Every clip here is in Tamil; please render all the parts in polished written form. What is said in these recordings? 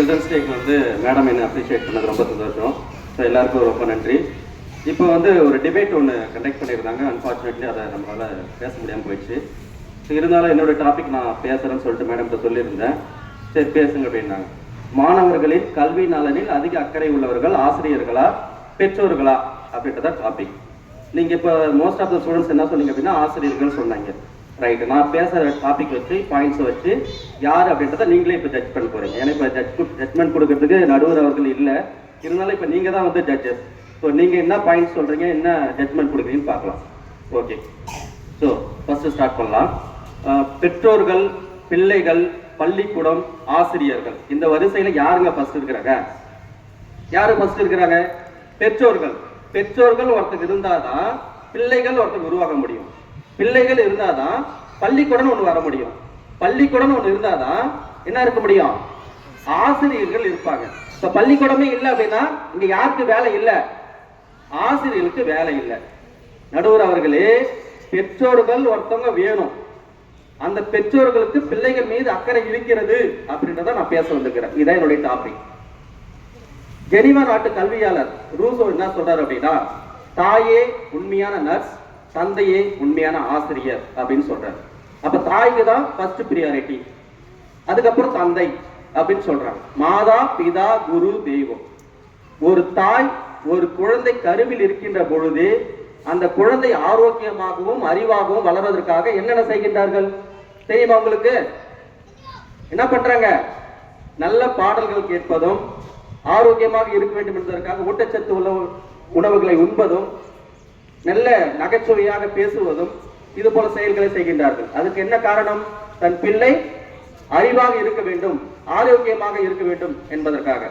சில்ட்ரன்ஸ் டேக்கு வந்து மேடம் என்ன அப்ரிஷியேட் பண்ணது ரொம்ப சந்தோஷம். ஸோ எல்லாருக்கும் ரொம்ப நன்றி. இப்போ வந்து ஒரு டிபேட் ஒன்று கண்டக்ட் பண்ணியிருந்தாங்க. அன்ஃபார்ச்சுனேட்லி அதை நம்மளால் பேச முடியாமல் போயிடுச்சு. ஸோ இருந்தாலும் என்னோடய டாபிக் நான் பேசுகிறேன்னு சொல்லிட்டு மேடம்கிட்ட சொல்லியிருந்தேன். சரி பேசுங்க அப்படின்னாங்க. மாணவர்களின் கல்வி நலனில் அதிக அக்கறை உள்ளவர்கள் ஆசிரியர்களா பெற்றோர்களா அப்படின்றத டாபிக். நீங்கள் இப்போ மோஸ்ட் ஆஃப் த ஸ்டூடெண்ட்ஸ் என்ன சொன்னீங்க அப்படின்னா ஆசிரியர்கள் சொன்னாங்க. ரைட்டு, நான் பேசுகிற டாபிக் வச்சு பாயிண்ட்ஸை வச்சு யார் அப்படின்றத நீங்களே இப்போ ஜட்ஜ் பண்ண போகிறீங்க. ஏன்னா இப்போ ஜட்மெண்ட் கொடுக்கறதுக்கு நடுவர் அவர்கள் இல்லை. இருந்தாலும் இப்போ நீங்கள் தான் வந்து ஜட்ஜஸ். ஸோ நீங்கள் என்ன பாயிண்ட்ஸ் சொல்கிறீங்க, என்ன ஜட்மெண்ட் கொடுக்குறீங்கன்னு பார்க்கலாம். ஓகே, ஸோ ஃபஸ்ட்டு ஸ்டார்ட் பண்ணலாம். பெற்றோர்கள், பிள்ளைகள், பள்ளிக்கூடம், ஆசிரியர்கள், இந்த வரிசையில் யாருங்க ஃபர்ஸ்ட் இருக்கிறாங்க? யாரு ஃபர்ஸ்ட் இருக்கிறாங்க? பெற்றோர்கள். பெற்றோர்கள் ஒருத்தருக்கு இருந்தாதான் பிள்ளைகள் ஒருத்தருக்கு உருவாக முடியும். பிள்ளைகள் இருந்தாதான் பள்ளிக்கூடம் ஒன்று வர முடியும். பள்ளிக்கூடம் ஒன்று இருந்தாதான் என்ன இருக்க முடியும்? ஆசிரியர்கள் இருப்பாங்க. இப்ப பள்ளிக்கூடமே இல்லை அப்படின்னா இங்க யாருக்கு வேலை இல்லை? ஆசிரியர்களுக்கு வேலை இல்லை. நடுவர் அவர்களே, பெற்றோர்கள் ஒருத்தவங்க வேணும். அந்த பெற்றோர்களுக்கு பிள்ளைகள் மீது அக்கறை இருக்கிறது அப்படின்றத நான் பேச வந்துக்கிறேன். இதான் என்னுடைய டாபிக். ஜெனிவா நாட்டு கல்வியாளர் ரூசோ என்ன சொல்றாரு அப்படின்னா, தாயே உண்மையான நர்ஸ், தந்தையே உண்மையான ஆசிரியர் அப்படின்னு சொல்றாரு. அப்ப தாய்க்கு தான் ஃபர்ஸ்ட் பிரியாரிட்டி, அதுக்கப்புறம் தந்தை அப்படின்னு சொல்றாங்க. மாதா பிதா குரு தெய்வம். ஒரு தாய் ஒரு குழந்தை கருவில் இருக்கின்ற பொழுது அந்த குழந்தை ஆரோக்கியமாகவும் அறிவாகவும் வளர்வதற்காக என்னென்ன செய்கின்றார்கள் தெரியுமா உங்களுக்கு? என்ன பண்றாங்க? நல்ல பாடல்கள் கேட்பதும், ஆரோக்கியமாக இருக்க வேண்டும் என்பதற்காக ஊட்டச்சத்து உள்ள உணவுகளை உண்பதும், நல்ல நகைச்சுவையாக பேசுவதும், இது போல செயல்களை செய்கின்றார்கள். அதுக்கு என்ன காரணம்? தன் பிள்ளை அறிவாக இருக்க வேண்டும், ஆரோக்கியமாக இருக்க வேண்டும் என்பதற்காக.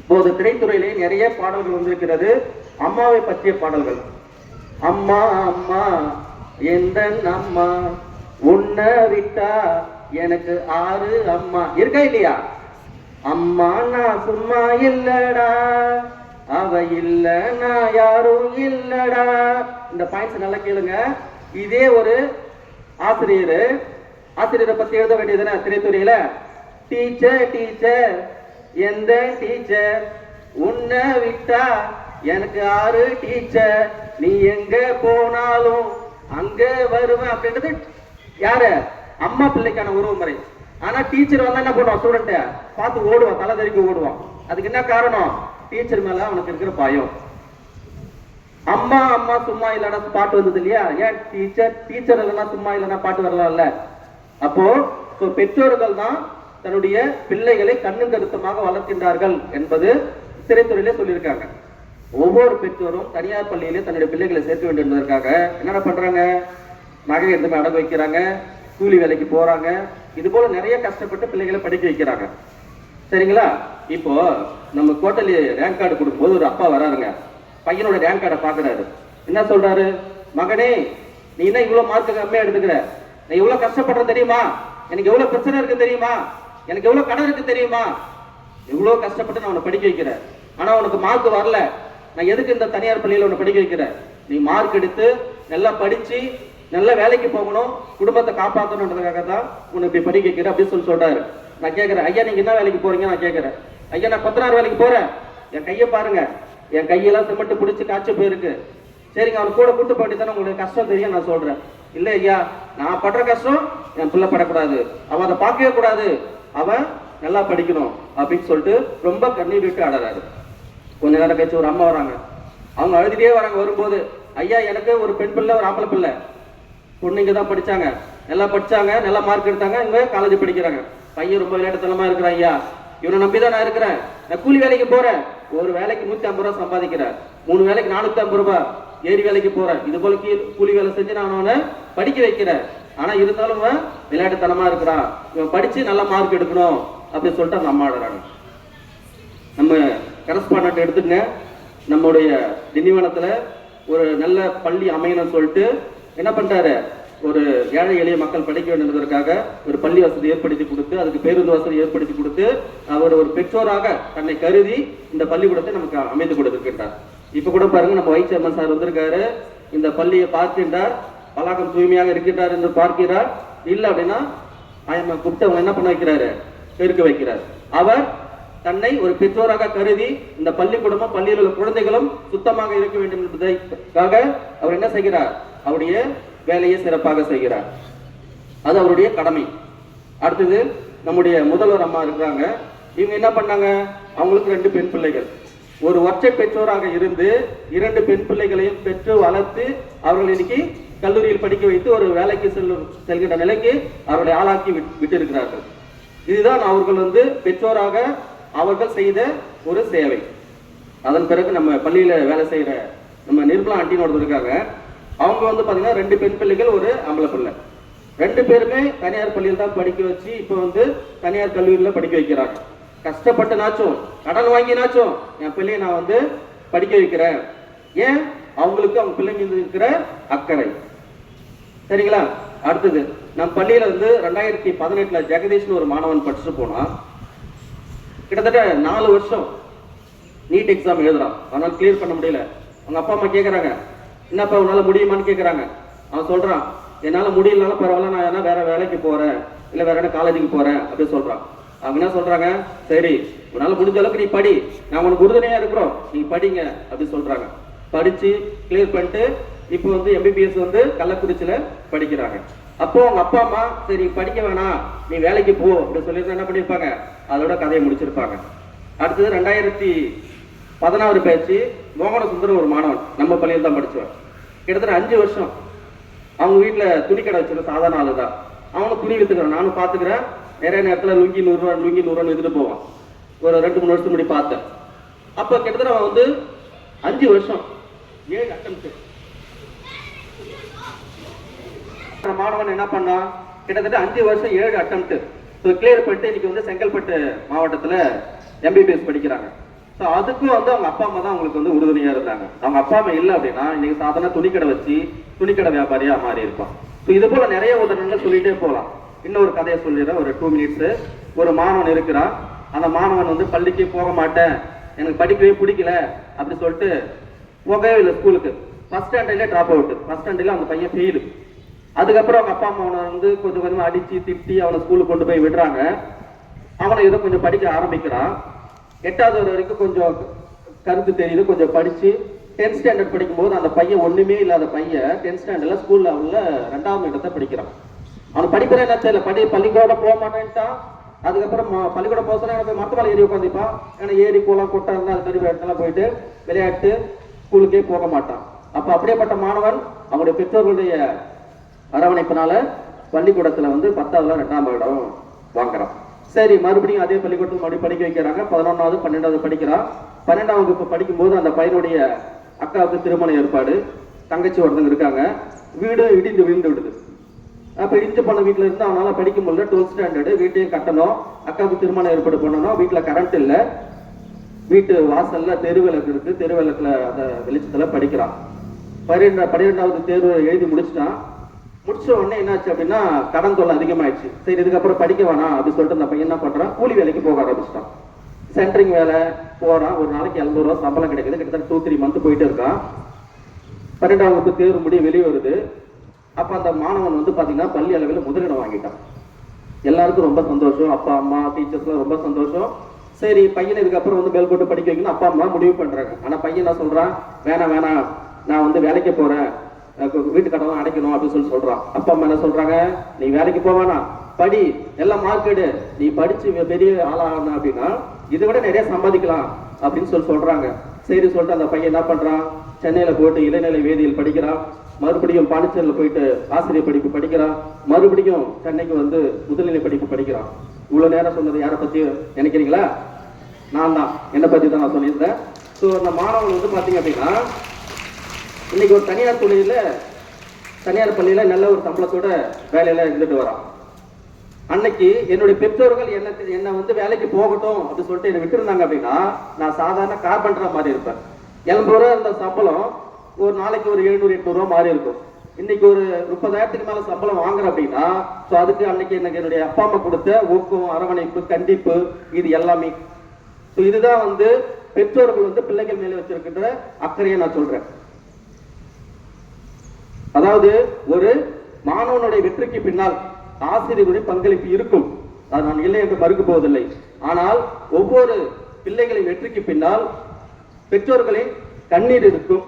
இப்போது திரைத்துறையிலே நிறைய பாடல்கள் வந்திருக்கிறது, அம்மாவை பற்றிய பாடல்கள். அம்மா அம்மா எந்த அம்மா, உன்னை விட்டா எனக்கு ஆறு அம்மா. இருக்கா இல்லையா? அம்மா நான் சும்மா இல்லடா, அவ இல்ல நான் யாரும் இல்லடா. இந்த பாயிண்ட்ஸ் நல்லா கேளுங்க. இதே ஒரு ஆசிரியரை பத்தி எழுத வேண்டியதுன்னா திரைத்துறையில, டீச்சர் டீச்சர் எந்த டீச்சர், உன்னை விட்டா எனக்கு ஆறு டீச்சர், நீ எங்க போனாலும் அங்க வருவேன் அப்படின்றது யாரு? அம்மா பிள்ளைக்கான உறவு முறை. ஆனா டீச்சர் வந்தா என்ன பண்ணுவான்? ஸ்டூடெண்ட்டை பார்த்து ஓடுவான், தலை தெறிக்க ஓடுவான். அதுக்கு என்ன காரணம்? டீச்சர் மேல அவனுக்கு இருக்கிற பயம். அம்மா அம்மா சும்மா இல்லைன்னா பாட்டு வந்தது இல்லையா? ஏன் டீச்சர் இல்லைன்னா சும்மா இல்லைன்னா பாட்டு வரலாம்ல? அப்போ பெற்றோர்கள் தான் தன்னுடைய பிள்ளைகளை கண்ணும் கருத்துமாக வளர்க்கின்றார்கள் என்பது திரைத்துறையிலே சொல்லியிருக்காங்க. ஒவ்வொரு பெற்றோரும் தனியார் பள்ளியிலே தன்னுடைய பிள்ளைகளை சேர்க்க வேண்டும் என்பதற்காக என்னென்ன பண்றாங்க? நகை எடுத்து அடகு வைக்கிறாங்க, கூலி வேலைக்கு போறாங்க, இது போல நிறைய கஷ்டப்பட்டு பிள்ளைகளை படிக்க வைக்கிறாங்க. சரிங்களா? இப்போ நம்ம கோட்டலி ரேங்க் கார்டு கொடுக்கும்போது ஒரு அப்பா வராருங்க, பையனோட ரேங்க் கார்டை பாக்குறாரு. என்ன சொல்றாரு? மகனே, நீ என்ன இவ்வளவு மார்க் கம்மியா எடுத்துக்கிற? நான் இவ்வளவு கஷ்டப்படுறேன் தெரியுமா? எனக்கு எவ்வளவு பிரச்சனை இருக்கு தெரியுமா? எனக்கு எவ்வளவு கடன் இருக்கு தெரியுமா? எவ்வளவு கஷ்டப்பட்டு நான் உன்னை படிக்க வைக்கிறேன், ஆனா உனக்கு மார்க் வரல. நான் எதுக்கு இந்த தனியார் பள்ளியில உன்னை படிக்க வைக்கிறேன்? நீ மார்க் எடுத்து நல்லா படிச்சு நல்ல வேலைக்கு போகணும், குடும்பத்தை காப்பாற்றணுன்றதுக்காக தான் உன்னை இப்படி படிக்க வைக்கிறேன் அப்படின்னு சொல்றாரு. நான் கேட்கிறேன், ஐயா நீங்க என்ன வேலைக்கு போறீங்க? நான் கேட்கிறேன், ஐயா நான் கொத்தனார் வேலைக்கு போறேன். என் கையை பாருங்க, என் கையெல்லாம் சிமெண்ட் பிடிச்சி காய்ச்சி போயிருக்கு. சரிங்க, அவன் கூட கூட்டு போயிட்டு தானே உங்களுக்கு கஷ்டம் தெரியும். நான் சொல்றேன், இல்ல ஐயா நான் படுற கஷ்டம் என் பிள்ளை படக்கூடாது, அவன் அதை பார்க்கவே கூடாது, அவன் நல்லா படிக்கணும் அப்படின்னு சொல்லிட்டு ரொம்ப கண்ணீர் விட்டு ஆடுறாரு. கொஞ்ச நேரம் கழிச்சு ஒரு அம்மா வராங்க, அவங்க அழுதுட்டே வராங்க. வரும்போது, ஐயா எனக்கு ஒரு பெண் பிள்ளை ஒரு ஆம்பளை பிள்ளை, பொண்ணுங்க தான் படிச்சாங்க, நல்லா படிச்சாங்க, நல்லா மார்க் எடுத்தாங்க, இவங்க காலேஜ் படிக்கிறாங்க. பையன் ரொம்ப விளையாட்டுத்தனமா இருக்கிறான். ஐயா இவனை நம்பிதான் நான் இருக்கிறேன், நான் கூலி வேலைக்கு போறேன், ஒரு வேலைக்கு 150 ரூபாய் சம்பாதிக்கிறேன், 3 வேலைக்கு 450 ரூபாய், ஏரி வேலைக்கு போறேன், இது போல கூலி வேலை செஞ்சு நான் அவனை படிக்க வைக்கிறேன். ஆனா இருந்தாலும் இவன் விளையாட்டுத்தனமா இருக்கிறான், இவன் படிச்சு நல்ல மார்க் எடுக்கணும் அப்படின்னு சொல்லிட்டு அந்த அம்மா ஆடுறாங்க. நம்ம கரஸ்பாண்டன்ட் எடுத்துங்க, நம்முடைய திண்டிவனத்துல ஒரு நல்ல பள்ளி அமையணும்னு சொல்லிட்டு என்ன பண்றாரு? ஒரு ஏழை எளிய மக்கள் படிக்க வேண்டும் என்பதற்காக ஒரு பள்ளி வசதி ஏற்படுத்தி கொடுத்து, அதுக்கு பேருந்து வசதி ஏற்படுத்தி கொடுத்து, அவர் ஒரு பெற்றோராக தன்னை கருதி இந்த பள்ளிக்கூடத்தை நமக்கு அமைத்து கொடுத்திருக்கின்றார். இப்ப கூட பாருங்க, நம்ம வைஸ் சேர்மன் சார் வந்திருக்காரு, இந்த பள்ளியை பார்க்கின்றார், வளாகம் தூய்மையாக இருக்கின்றார் என்று பார்க்கிறார். இல்லை அப்படின்னா கூப்பிட்டு அவங்க என்ன பண்ண வைக்கிறாரு? பெருக்க வைக்கிறார். அவர் தன்னை ஒரு பெற்றோராக கருதி இந்த பள்ளிக்கூடமும் பள்ளியில் உள்ள குழந்தைகளும் சுத்தமாக இருக்க வேண்டும் என்பதற்காக அவர் என்ன செய்கிறார்? அவருடைய வேலையை சிறப்பாக செய்கிறார். அது அவருடைய கடமை. அடுத்தது நம்முடைய முதல்வர் அம்மா இருக்கிறாங்க. இவங்க என்ன பண்ணாங்க? அவங்களுக்கு 2 பெண் பிள்ளைகள். ஒரு ஒற்றை பெற்றோராக இருந்து 2 பெண் பிள்ளைகளையும் பெற்று வளர்த்து அவர்கள் இன்னைக்கு கல்லூரியில் படிக்க வைத்து ஒரு வேலைக்கு செல்கின்ற நிலைக்கு அவர்களை ஆளாக்கி விட்டு இருக்கிறார்கள். இதுதான் அவர்கள் பெற்றோராக அவர்கள் செய்த ஒரு சேவை. அதன் பிறகு நம்ம பள்ளியில வேலை செய்யற நம்ம நிர்மலா ஆண்டினோட இருக்காங்க. அவங்க பாத்தீங்கன்னா 2 பெண் பிள்ளைகள், ஒரு ஆம்பளை பிள்ளை. 2 பேருமே தனியார் பள்ளியில் தான் படிக்க வச்சு இப்போ தனியார் கல்லூரியில படிக்க வைக்கிறாங்க. கஷ்டப்பட்டுனாச்சும் கடன் வாங்கினாச்சும் என் பிள்ளையை நான் படிக்க வைக்கிறேன். ஏன்? அவங்களுக்கு அவங்க பிள்ளை மீது இருக்கிற அக்கறை. சரிங்களா? அடுத்தது நம் பள்ளியில 2018 ஜெகதீஷ்னு ஒரு மாணவன் படிச்சுட்டு போனா, கிட்டத்தட்ட 4 வருஷம் நீட் எக்ஸாம் எழுதுறான். அவனால் கிளியர் பண்ண முடியல. அவங்க அப்பா அம்மா கேட்கறாங்க, என்னப்பா உன்னால முடியுமான்னு கேட்கறாங்க. அவன் சொல்றான், என்னால முடியலனாலும் பரவாயில்ல, நான் என்ன வேற வேலைக்கு போறேன், இல்ல வேற என்ன காலேஜுக்கு போறேன் அப்படின்னு சொல்றான். அவங்க என்ன சொல்றாங்க, சரி உன்னால முடிஞ்ச அளவுக்கு நீ படி, நான் உனக்கு உறுதுணையா இருக்கிறோம், நீ படிங்க அப்படின்னு சொல்றாங்க. படிச்சு கிளியர் பண்ணிட்டு இப்போ MBBS கள்ளக்குறிச்சியில படிக்கிறாங்க. அப்போ அவங்க அப்பா அம்மா சரி படிக்க வேணாம், நீ வேலைக்கு போ அப்படின்னு சொல்லிட்டு என்ன பண்ணிருப்பாங்க, அதோட கதையை முடிச்சிருப்பாங்க. அடுத்தது 2016 பேச்சு மோகன சுந்தரம் ஒரு மாணவன் நம்ம பள்ளியில் தான் படிச்சுவான். கிட்டத்தட்ட 5 வருஷம் அவங்க வீட்டுல துணி கடை வச்சிருக்க சாதாரண ஆளு தான். அவனும் துணி வித்துக்கிறான், நானும் பாத்துக்கிறேன். நிறைய நேரத்துல லுங்கி 100 ரூபா வித்துட்டு போவான். ஒரு 2-3 வருஷத்துக்கு முன்னாடி பார்த்தேன். அப்ப கிட்டத்தட்ட அவன் 5 வருஷம் 7 அட்டெம்ப்ட். மாணவன் என்ன பண்ணா, கிட்டத்தட்ட 5 வருஷம் 7 அட்டெம்ப்ட் கிளியர் பண்ணிட்டு இன்னைக்கு செங்கல்பட்டு மாவட்டத்துல MBBS படிக்கிறாங்க. ஸோ அதுக்கும் அவங்க அப்பா அம்மா தான் அவங்களுக்கு உறுதுணையா இருந்தாங்க. அவங்க அப்பா அம்மா இல்லை அப்படின்னா இன்னைக்கு சாதாரண துணிக்கடை வச்சு துணிக்கடை வியாபாரியா மாறி இருப்பான். ஸோ இது போல நிறைய உதாரணங்கள் சொல்லிட்டே போகலாம். இன்னொரு கதையை சொல்லிடுறேன், ஒரு 2 மினிட்ஸ். ஒரு மாணவன் இருக்கிறான். அந்த மாணவன் பள்ளிக்கு போக மாட்டேன், எனக்கு படிக்கவே பிடிக்கல அப்படி சொல்லிட்டு போகவே இல்லை ஸ்கூலுக்கு. ஃபர்ஸ்ட் ஸ்டாண்டர்ட்ல டிராப் அவுட். ஃபர்ஸ்ட் ஸ்டாண்டர்ட்ல அந்த பையன் ஃபெயிலு. அதுக்கப்புறம் அவங்க அப்பா அம்மா அவனை கொஞ்சம் கொஞ்சமா அடிச்சு திட்டி அவனை ஸ்கூலுக்கு கொண்டு போய் விடுறாங்க. அவனை ஏதோ கொஞ்சம் படிக்க ஆரம்பிக்கிறான். 8வது வரைக்கும் கொஞ்சம் கருத்து தெரியுது, கொஞ்சம் படிச்சு 10th ஸ்டாண்டர்ட் படிக்கும் போது அந்த பையன் ஒண்ணுமே இல்லாத பையன் 10th ஸ்டாண்டர்ட்ல ஸ்கூல்ல 2வது இடத்தை படிக்கிறான். அவன் படிக்கிறேன் என்ன தெரியல, பள்ளிக்கூடம் போக மாட்டேன்ட்டான். அதுக்கப்புறம் பள்ளிக்கூடம் போக சொன்னா போய் மரத்து மேலே ஏறி உட்காந்துப்பான். ஏன்னா ஏரி குளம் கொட்டை இருந்தா அது மாதிரி இடத்துல போயிட்டு விளையாட்டு ஸ்கூலுக்கே போக மாட்டான். அப்ப அப்படியேப்பட்ட மாணவன் அவனுடைய பெற்றோர்களுடைய அரவணைப்பினால பள்ளிக்கூடத்துல 10வது 2ஆம் இடம் வாங்குறான். சரி மறுபடியும் அதே பள்ளிக்கூடத்தில் மறுபடியும் படிக்க வைக்கிறாங்க. 11வது 12வது படிக்கிறான். 12ஆம் வகுப்பு படிக்கும் போது அந்த பையனுடைய அக்காவுக்கு திருமண ஏற்பாடு. தங்கச்சி ஒருத்தங்க இருக்காங்க. வீடு இடிந்து விழுந்து விடுது. அப்ப இடிஞ்சு போன வீட்டுல இருந்து அவனால படிக்க முடியல. 12th ஸ்டாண்டர்டு வீட்டையும் கட்டணும், அக்காவுக்கு திருமணம் ஏற்பாடு பண்ணணும். வீட்டுல கரண்ட் இல்லை, வீட்டு வாசல்ல தெருவிளக்கு இருக்கு, தெருவிளக்குல அந்த வெளிச்சத்துல படிக்கிறான். 12வது தேர்வு எழுதி முடிச்சுட்டான். முடிச்ச உடனே என்னாச்சு அப்படின்னா கடன் தொல்லை அதிகமாயிடுச்சு. சரி இதுக்கப்புறம் படிக்க வேணாம் அப்படின்னு சொல்லிட்டு அந்த பையன் என்ன பண்றான், கூலி வேலைக்கு போக ஆரம்பிச்சிட்டான். சென்டரிங் வேலை போறான். ஒரு நாளைக்கு 700 ரூபா சம்பளம் கிடைக்குது. கிட்டத்தட்ட 2-3 மந்த் போயிட்டு இருக்கான். 12ஆம் வகுப்பு தேர்வு முடிய வெளியே வருது. அப்ப அந்த மாணவன் பாத்தீங்கன்னா பள்ளி அளவில் முதலிடம் வாங்கிட்டான். எல்லாருக்கும் ரொம்ப சந்தோஷம், அப்பா அம்மா டீச்சர்ஸ்லாம் ரொம்ப சந்தோஷம். சரி பையனை இதுக்கப்புறம் மேல் போட்டு படிக்க வைக்கணும் அப்பா அம்மா முடிவு பண்றாங்க. ஆனா பையன் என்ன சொல்றான், வேணாம் வேணாம் நான் வேலைக்கு போறேன், வீட்டு கடவுள் அடைக்கணும் அப்படின்னு சொல்றான். அப்பா அம்மா என்ன சொல்றாங்க, நீ வேலைக்கு போவானா, படி, எல்லாம் மார்க் எடு, நீ படிச்சு பெரிய ஆளாகணும் அப்படின்னா இதை விட நிறைய சம்பாதிக்கலாம் அப்படின்னு சொல்றாங்க. சரி சொல்லிட்டு அந்த பையன் என்ன பண்றான், சென்னையில போயிட்டு இளநிலை வேதியியல் படிக்கிறான். மறுபடியும் பாண்டிச்சேரியில் போயிட்டு ஆசிரியர் படிப்பு படிக்கிறான். மறுபடியும் சென்னைக்கு முதுநிலை படிப்பு படிக்கிறான். இவ்வளவு நேரம் சொன்னது யாரை பத்தி நினைக்கிறீங்களா? நான் தான், என்னை பத்தி தான் நான் சொல்லியிருந்தேன். ஸோ அந்த மாணவன் பாத்தீங்க அப்படின்னா இன்னைக்கு ஒரு தனியார் துறையில தனியார் பள்ளியில நல்ல ஒரு சம்பளத்தோட வேலையில இருந்துட்டு வரான். அன்னைக்கு என்னுடைய பெற்றோர்கள் என்ன வேலைக்கு போகட்டும் அப்படின்னு சொல்லிட்டு என்னை விட்டுருந்தாங்க அப்படின்னா நான் சாதாரண கார்பெண்டரா மாறி இருப்பேன். 80 ரூபா இருந்த சம்பளம் ஒரு நாளைக்கு ஒரு 700-800 ரூபா மாறி இருக்கும். இன்னைக்கு ஒரு 30,000க்கு மேல சம்பளம் வாங்குறேன் அப்படின்னா ஸோ அதுக்கு அன்னைக்கு எனக்கு என்னுடைய அப்பா அம்மா கொடுத்த ஊக்கம், அரவணைப்பு, கண்டிப்பு, இது எல்லாமே. ஸோ இதுதான் பெற்றோர்கள் பிள்ளைகள் மேல வச்சிருக்கின்ற அக்கறையை நான் சொல்றேன். அதாவது ஒரு மாணவனுடைய வெற்றிக்கு பின்னால் ஆசிரியருடைய பங்களிப்பு இருக்கும், அது நான் இல்லை என்று மறுக்க போவதில்லை. ஆனால் ஒவ்வொரு பிள்ளைகளின் வெற்றிக்கு பின்னால் பெற்றோர்களின் கண்ணீர் இருக்கும்,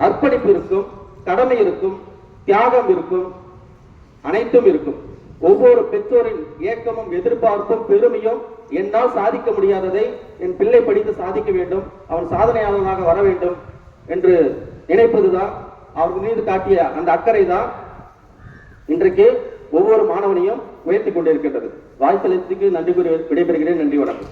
அர்ப்பணிப்பு இருக்கும், கடமை இருக்கும், தியாகம் இருக்கும், அனைத்தும் இருக்கும். ஒவ்வொரு பெற்றோரின் ஏக்கமும் எதிர்பார்ப்பும் பெருமையும் என்னால் சாதிக்க முடியாததை என் பிள்ளை படித்து சாதிக்க வேண்டும், அவன் சாதனையாளனாக வர வேண்டும் என்று நினைப்பதுதான் அவர்கள் மீது காட்டிய அந்த அக்கறை தான் இன்றைக்கு ஒவ்வொரு மாணவனையும் உயர்த்தி கொண்டிருக்கின்றது. வாய்ப்பளித்துக்கு நன்றி கூறி விடைபெறுகிறேன். நன்றி, வணக்கம்.